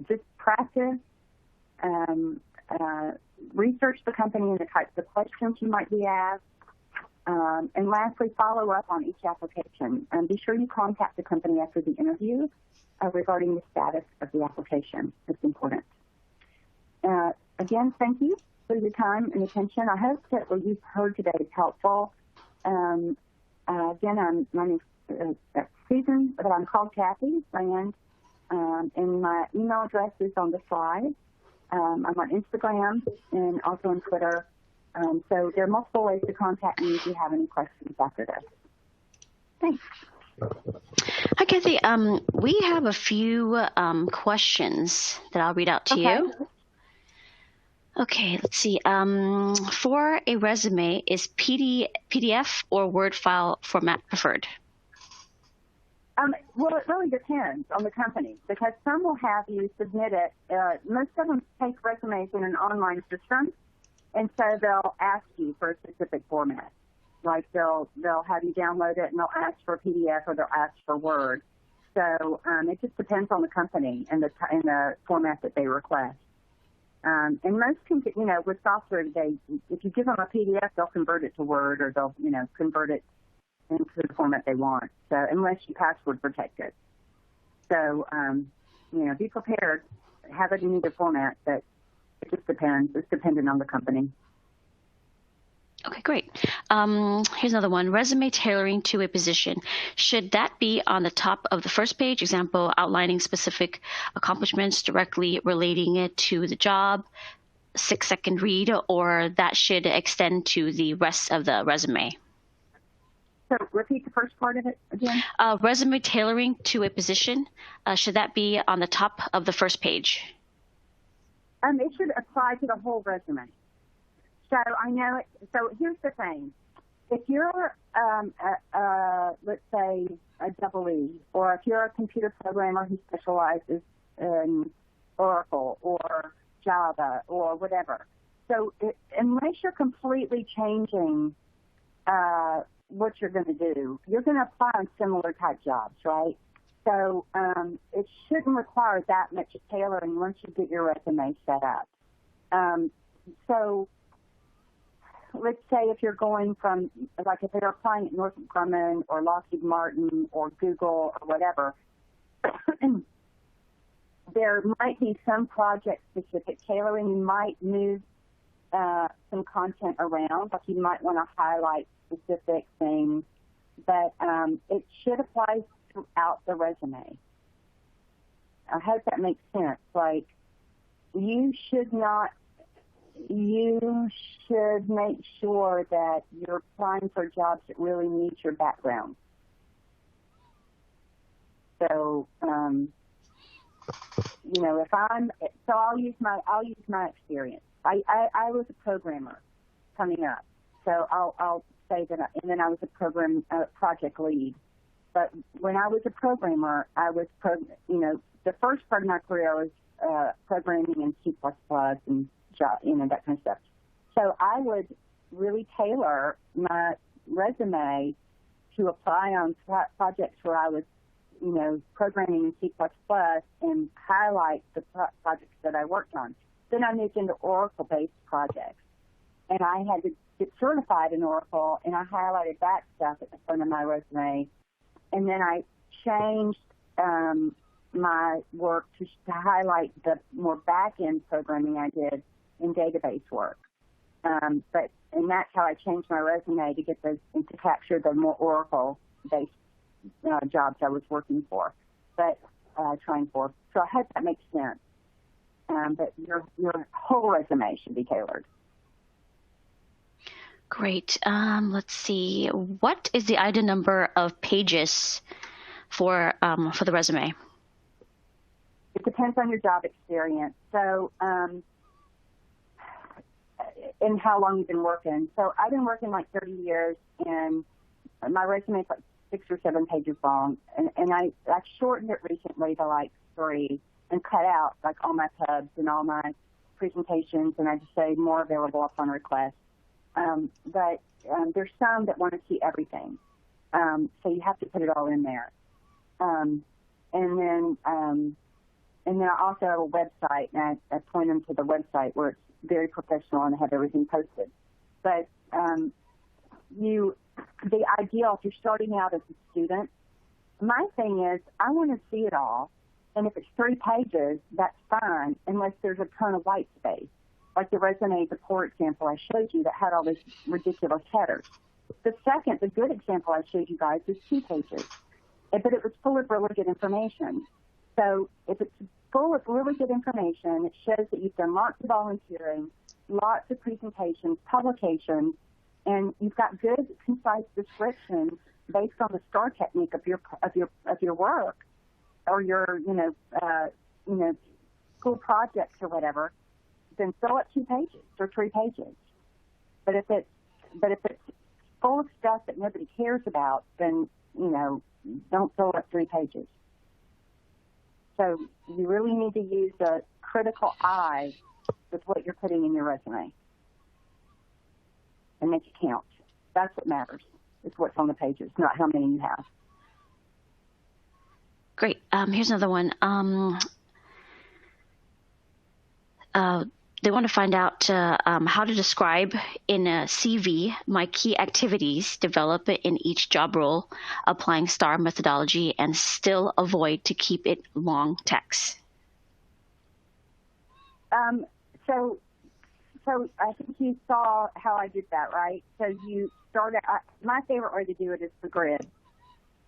Just practice. Research the company and the types of questions you might be asked. And lastly, follow up on each application. Be sure you contact the company after the interview regarding the status of the application. It's important. Again, thank you for your time and attention. I hope that what you've heard today is helpful. Again, my name is Susan, but I'm called Kathy, and my email address is on the slide. I'm on Instagram and also on Twitter. So there are multiple ways to contact me if you have any questions after this. Thanks. Hi, Kathy. We have a few questions that I'll read out to you. Okay, let's see. For a resume, is PDF or Word file format preferred? Well, it really depends on the company, because some will have you submit it. Most of them take resumes in an online system, and so they'll ask you for a specific format. Like they'll have you download it, and they'll ask for PDF or they'll ask for Word. So it just depends on the company and the format that they request. And most can, with software today, if you give them a PDF, they'll convert it to Word, or they'll, convert it into the format they want. So unless you password protect it. So, be prepared. Have it in either format, but it just depends. It's dependent on the company. Okay, great. Here's another one. Resume tailoring to a position. Should that be on the top of the first page? Example, outlining specific accomplishments directly relating it to the job, 6-second read, or that should extend to the rest of the resume? So repeat the first part of it again. Resume tailoring to a position. Should that be on the top of the first page? It should apply to the whole resume. So I know it. So here's the thing. If you're, let's say, a double E, or if you're a computer programmer who specializes in Oracle or Java or whatever, so unless you're completely changing what you're going to do, you're going to apply on similar type jobs, right? So it shouldn't require that much tailoring once you get your resume set up. So let's say if you're going from, like if you're applying at Northrop Grumman or Lockheed Martin or Google or whatever, there might be some project-specific tailoring. You might move some content around, like you might want to highlight specific things, but it should apply throughout the resume. I hope that makes sense. Like, you should make sure that you're applying for jobs that really meet your background. So, I'll use my experience. I was a programmer coming up, So I'll say that, and then I was a project lead. But when I was a programmer, I was, the first part of my career was programming in C++ and that kind of stuff. So I would really tailor my resume to apply on projects where I was, programming in C++ and highlight the projects that I worked on. Then I moved into Oracle-based projects, and I had to get certified in Oracle, and I highlighted that stuff at the front of my resume. And then I changed my work to highlight the more back-end programming I did in database work. And that's how I changed my resume to get those and to capture the more Oracle-based jobs I was working for, trying for. So I hope that makes sense. But your whole resume should be tailored. Great. Let's see. What is the ideal number of pages for the resume? It depends on your job experience. So, and how long you've been working. So I've been working like 30 years, and my resume is like 6 or 7 pages long. And I shortened it recently to like 3 and cut out like all my pubs and all my presentations, and I just say more available upon request. But there's some that want to see everything. So you have to put it all in there. And then I also have a website, and I point them to the website where it's very professional and I have everything posted. But the ideal, if you're starting out as a student, my thing is I want to see it all. And if it's 3 pages, that's fine, unless there's a ton of white space. Like the resume, the poor example I showed you that had all these ridiculous headers. The good example I showed you guys is 2 pages, but it was full of really good information. So if it's full of really good information, it shows that you've done lots of volunteering, lots of presentations, publications, and you've got good, concise descriptions based on the STAR technique of your work or your school projects or whatever. Then fill up 2 pages or 3 pages. But if it's full of stuff that nobody cares about, then don't fill up 3 pages. So you really need to use a critical eye with what you're putting in your resume and make it count. That's what matters. It's what's on the pages, not how many you have. Great. Here's another one. They want to find out how to describe in a CV my key activities developed in each job role, applying STAR methodology, and still avoid to keep it long text. So I think you saw how I did that, right? So you start out, my favorite way to do it is the grid.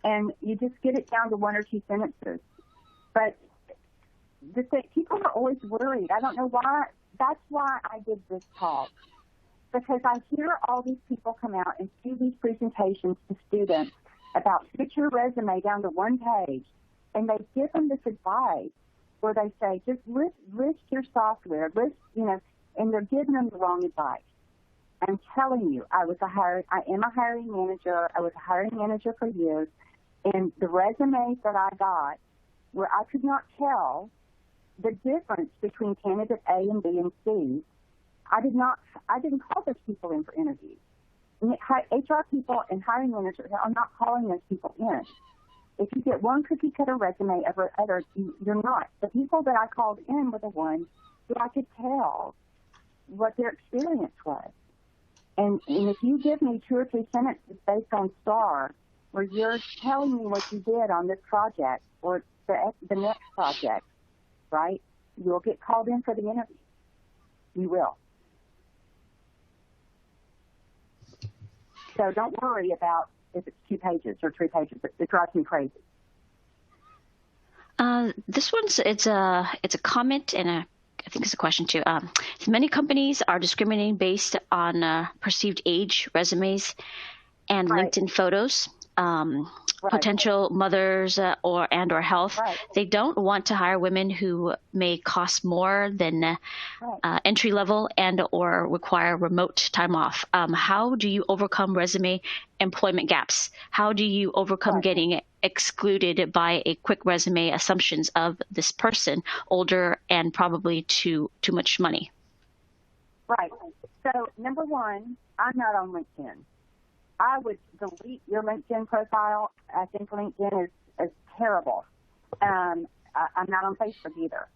And you just get it down to 1 or 2 sentences. But people are always worried. I don't know why. That's why I did this talk, because I hear all these people come out and do these presentations to students about get your resume down to 1 page, and they give them this advice where they say just list your software, and they're giving them the wrong advice. I'm telling you, I am a hiring manager. I was a hiring manager for years, and the resumes that I got where I could not tell the difference between candidate A and B and C, I didn't call those people in for interviews. HR people and hiring managers are not calling those people in. If you get one cookie cutter resume over others, you're not. The people that I called in were the ones who I could tell what their experience was. And if you give me 2 or 3 sentences based on STAR, where you're telling me what you did on this project or the next project, right? You'll get called in for the interview. You will. So don't worry about if it's 2 pages or 3 pages. It drives me crazy. This one's it's a comment and I think it's a question too. Many companies are discriminating based on perceived age, resumes, and Right. LinkedIn photos. Right. potential mothers or health. Right. They don't want to hire women who may cost more than Right. entry level and or require remote time off. How do you overcome resume employment gaps? How do you overcome Right. getting excluded by a quick resume assumptions of this person, older and probably too much money? Right. So, number one, I'm not on LinkedIn. I would delete your LinkedIn profile. I think LinkedIn is terrible. I'm not on Facebook either.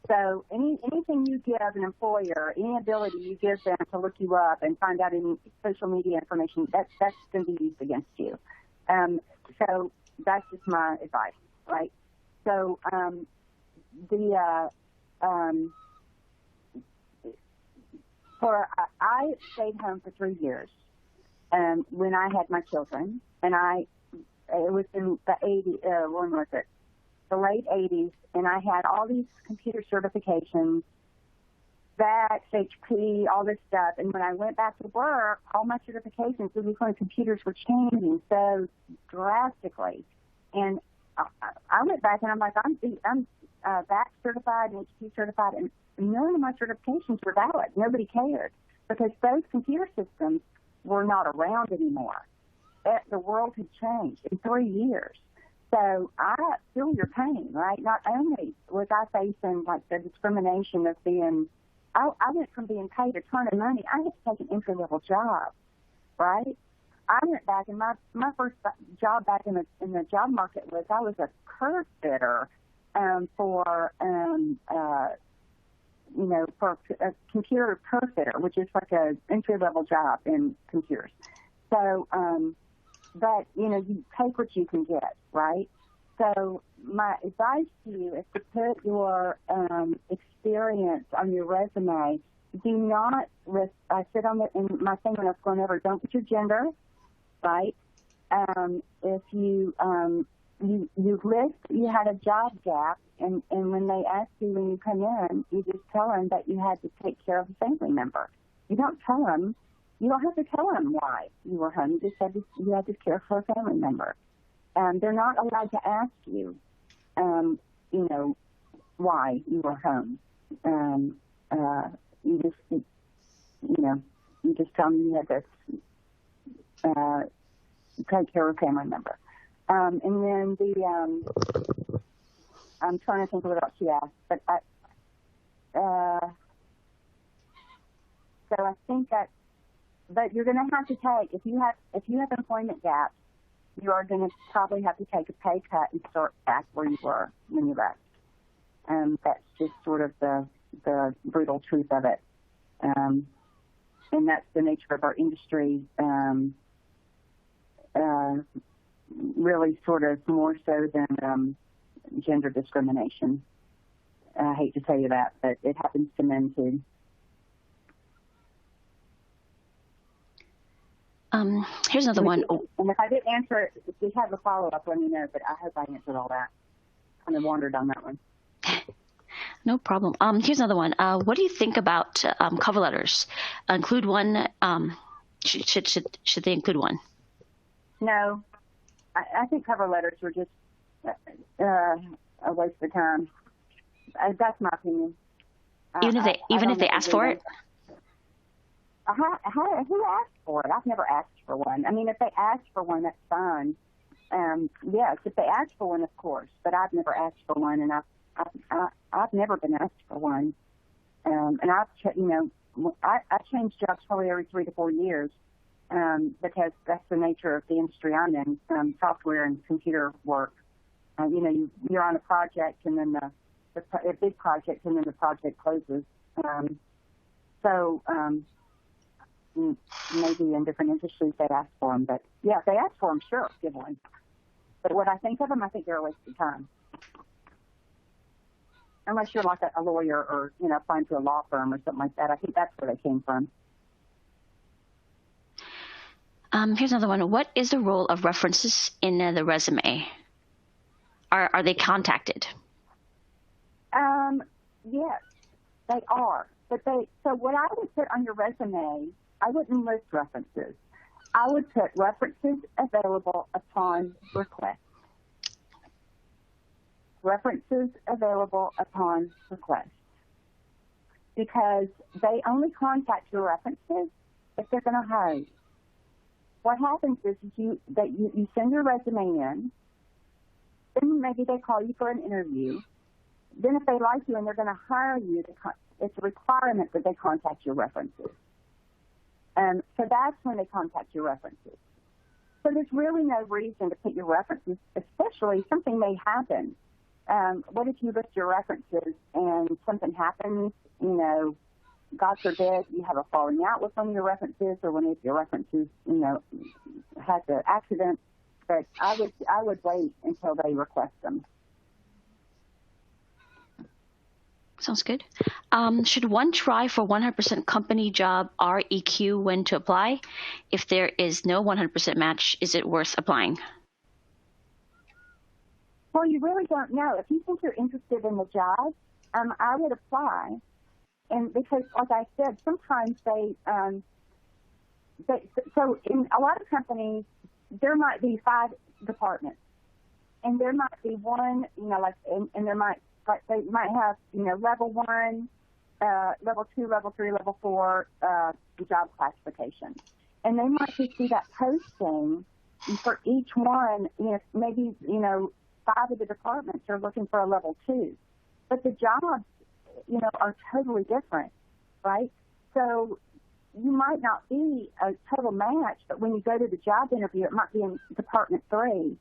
So anything you give an employer, any ability you give them to look you up and find out any social media information, that's going to be used against you. So that's just my advice, right? So I stayed home for 3 years when I had my children, and it was in the 80s, when was it? The late 80s, and I had all these computer certifications, VAX, HP, all this stuff. And when I went back to work, all my certifications, when computers were changing so drastically. And I went back and I'm like, I'm VAX certified and HP certified, and none of my certifications were valid. Nobody cared because those computer systems were not around anymore. The world had changed in 3 years. So I feel your pain, right? Not only was I facing like the discrimination of I went from being paid a ton of money, I had to take an entry-level job, right? I went back and my first job back in the job market was I was a curve fitter for a computer curve fitter, which is like a entry-level job in computers. So, but, you take what you can get, right? So my advice to you is to put your experience on your resume. Do not list, I said in my thing when I was going over, don't put your gender, right? If you list you had a job gap, and when they ask you when you come in, you just tell them that you had to take care of a family member. You don't have to tell them why you were home. You just said you had to care for a family member. They're not allowed to ask you, why you were home. You just tell them you had to take care of a family member. And then I'm trying to think of what else you asked, but so I think that. But you're going to have to take, if you have employment gaps, you are going to probably have to take a pay cut and start back where you were when you left. That's just sort of the brutal truth of it. And that's the nature of our industry, really sort of more so than gender discrimination. I hate to tell you that, but it happens to men too. Here's another one. And if I didn't answer it, if you have a follow-up, let me know, but I hope I answered all that. Kind of wandered on that one. No problem. Here's another one. What do you think about cover letters? Include one. Should they include one? No. I think cover letters are just a waste of time. That's my opinion. Even if they ask for it? Who asked for it? I've never asked for one. I mean, if they ask for one, that's fine. Yes, if they ask for one, of course. But I've never asked for one, and I've never been asked for one. And I change jobs probably every 3 to 4 years because that's the nature of the industry I'm in, software and computer work. You're on a project, and then a big project, and then the project closes. Maybe in different industries they ask for them, but yeah, if they ask for them, sure, give one. But what I think of them, I think they're a waste of time. Unless you're like a lawyer or, applying to a law firm or something like that. I think that's where they came from. Here's another one. What is the role of references in the resume? Are they contacted? Yes, they are. But so what I would put on your resume, I wouldn't list references. I would put references available upon request. References available upon request. Because they only contact your references if they're going to hire you. What happens is you send your resume in, then maybe they call you for an interview. Then if they like you and they're going to hire you, it's a requirement that they contact your references. So that's when they contact your references. So there's really no reason to put your references, especially something may happen. What if you list your references and something happens, you know, God forbid you have a falling out with one of your references, or one of your references, you know, has an accident. But I would wait until they request them. Sounds good. Should one try for 100% company job REQ when to apply? If there is no 100% match, is it worth applying? Well, you really don't know. If you think you're interested in the job, I would apply. And because, like I said, sometimes so in a lot of companies, there might be 5 departments, and there might be one, you know, like, and there might, like, they might have, you know, level 1, level 2, level 3, level 4 job classification. And they might just see that posting for each one, you know, maybe, you know, 5 of the departments are looking for a level 2. But the jobs, you know, are totally different, right? So you might not be a total match, but when you go to the job interview, it might be in Department 3,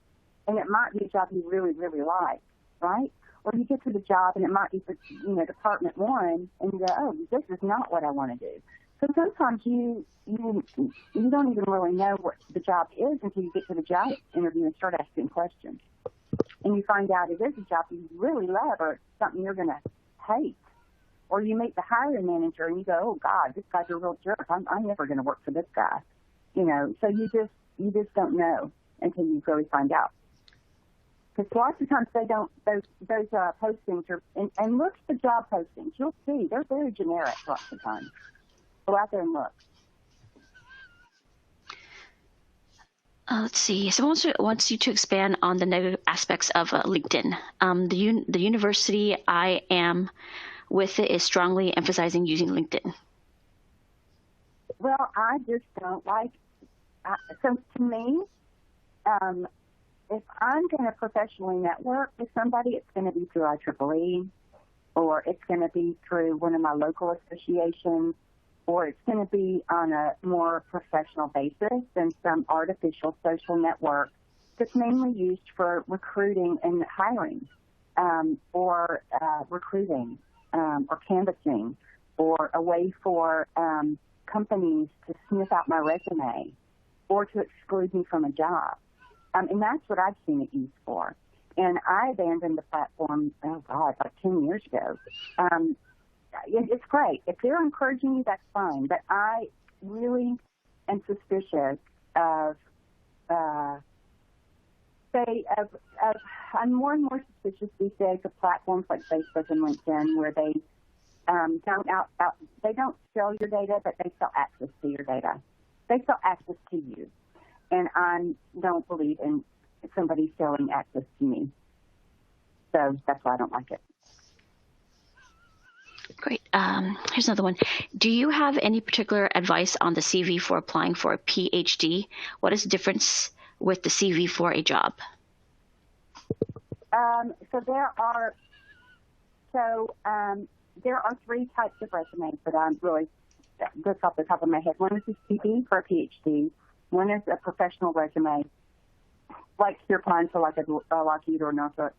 and it might be a job you really, really like, right? Or you get to the job, and it might be for, you know, Department 1, and you go, oh, this is not what I want to do. So sometimes you don't even really know what the job is until you get to the job interview and start asking questions. And you find out it is a job you really love, or it's something you're going to hate. Or you meet the hiring manager and you go, oh God, this guy's a real jerk. I'm never going to work for this guy. You know, so you just don't know until you really find out. Because lots of times those postings are, and look at the job postings. You'll see they're very generic lots of times. Go out there and look. Let's see. Someone wants you to expand on the negative aspects of LinkedIn. The university I am with it is strongly emphasizing using LinkedIn. Well, I just don't like. So to me, if I'm going to professionally network with somebody, it's going to be through IEEE, or it's going to be through one of my local associations, or it's going to be on a more professional basis than some artificial social network that's mainly used for recruiting and hiring, or recruiting, or canvassing, or a way for companies to sniff out my resume or to exclude me from a job. And that's what I've seen it used for. And I abandoned the platform, like 10 years ago. It's great. If they're encouraging you, that's fine. But I really am suspicious of I'm more and more suspicious these days of platforms like Facebook and LinkedIn, where they they don't sell your data, but they sell access to your data. They sell access to you. And I don't believe in somebody selling access to me. So that's why I don't like it. Great. Here's another one. Do you have any particular advice on the CV for applying for a PhD? What is the difference with the CV for a job? There are 3 types of resumes that I'm really, just off the top of my head. One is a CV for a PhD. One is a professional resume, like you're applying for like a Lockheed or Northrop.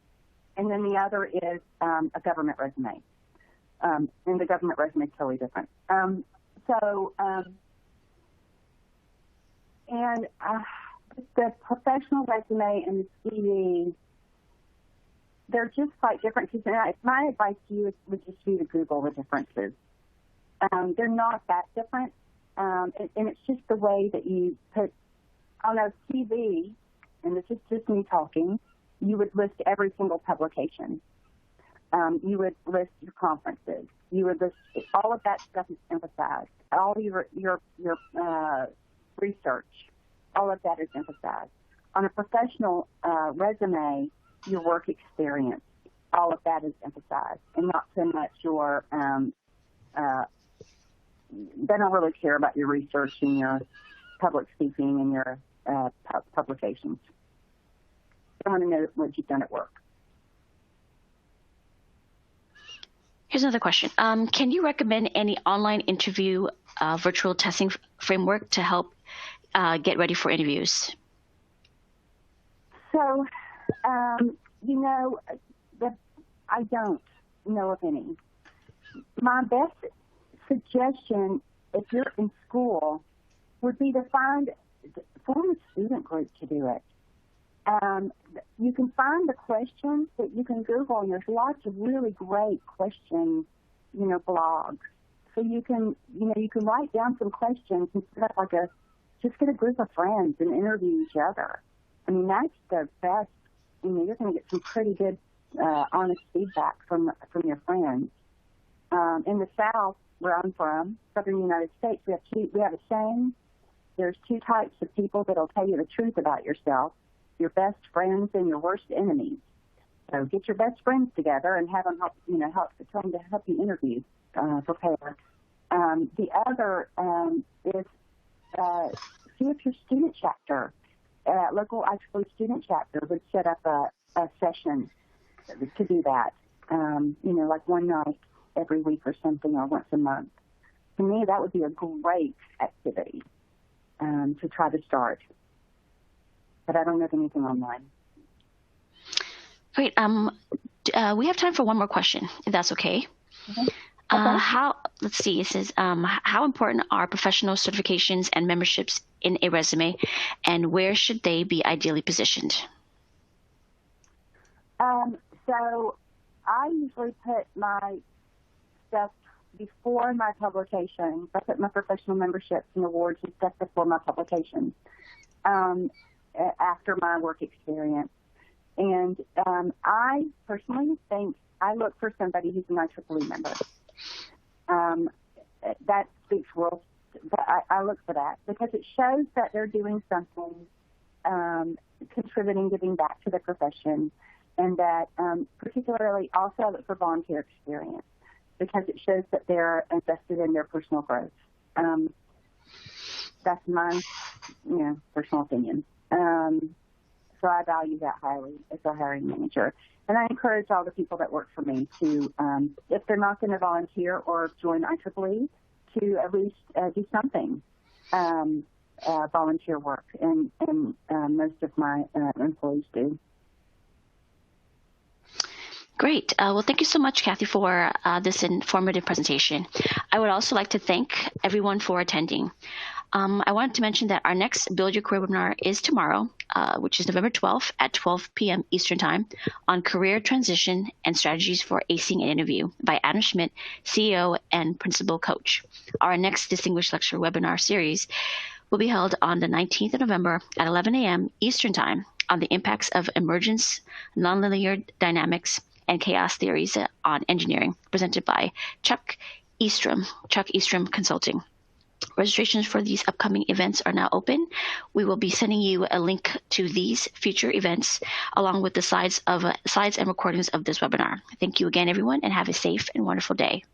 And then the other is a government resume. And the government resume is totally different. The professional resume and the CV, they're just quite different. Because my advice to you would just be to Google the differences. They're not that different. And it's just the way that you put on a CV, and this is just me talking, you would list every single publication. You would list your conferences. You would list all of that stuff is emphasized. All your research. all of that is emphasized. On a professional resume, your work experience, all of that is emphasized, and not so much your, they don't really care about your research and your public speaking and your publications. They want to know what you've done at work. Here's another question. Can you recommend any online interview virtual testing framework to help get ready for interviews? So, I don't know of any. My best suggestion, if you're in school, would be to form a student group to do it. You can find the questions that you can Google, and there's lots of really great question, blogs. So you can write down some questions and set up just get a group of friends and interview each other. I mean, that's the best. You're going to get some pretty good, honest feedback from your friends. In the South, where I'm from, Southern United States, we have a saying. There's two types of people that'll tell you the truth about yourself: your best friends and your worst enemies. So get your best friends together and have them tell them to help you interview, prepare. The other is see if your student chapter, local IEEE student chapter, would set up a session to do that. Like one night every week or something, or once a month. To me, that would be a great activity to try to start. But I don't know of anything online. Great. We have time for one more question, if that's okay. Mm-hmm. Okay. Let's see, it says, how important are professional certifications and memberships in a resume, and where should they be ideally positioned? So I usually put my stuff before my publications. I put my professional memberships and awards and stuff before my publications, after my work experience. And I personally think I look for somebody who's an IEEE member. That speaks world. I look for that because it shows that they're doing something, contributing, giving back to the profession, and that particularly also I look for volunteer experience because it shows that they're invested in their personal growth. That's my, personal opinion. So I value that highly as a hiring manager. And I encourage all the people that work for me to, if they're not going to volunteer or join IEEE, to at least do something, volunteer work. And most of my employees do. Great. Well, thank you so much, Kathy, for this informative presentation. I would also like to thank everyone for attending. I wanted to mention that our next Build Your Career webinar is tomorrow, which is November 12th at 12 p.m. Eastern Time, on career transition and strategies for acing an interview by Adam Schmidt, CEO and Principal Coach. Our next Distinguished Lecture webinar series will be held on the 19th of November at 11 a.m. Eastern Time on the impacts of emergence, nonlinear dynamics, and chaos theories on engineering, presented by Chuck Eastrom Consulting. Registrations for these upcoming events are now open. We will be sending you a link to these future events along with the slides and recordings of this webinar. Thank you again, everyone, and have a safe and wonderful day.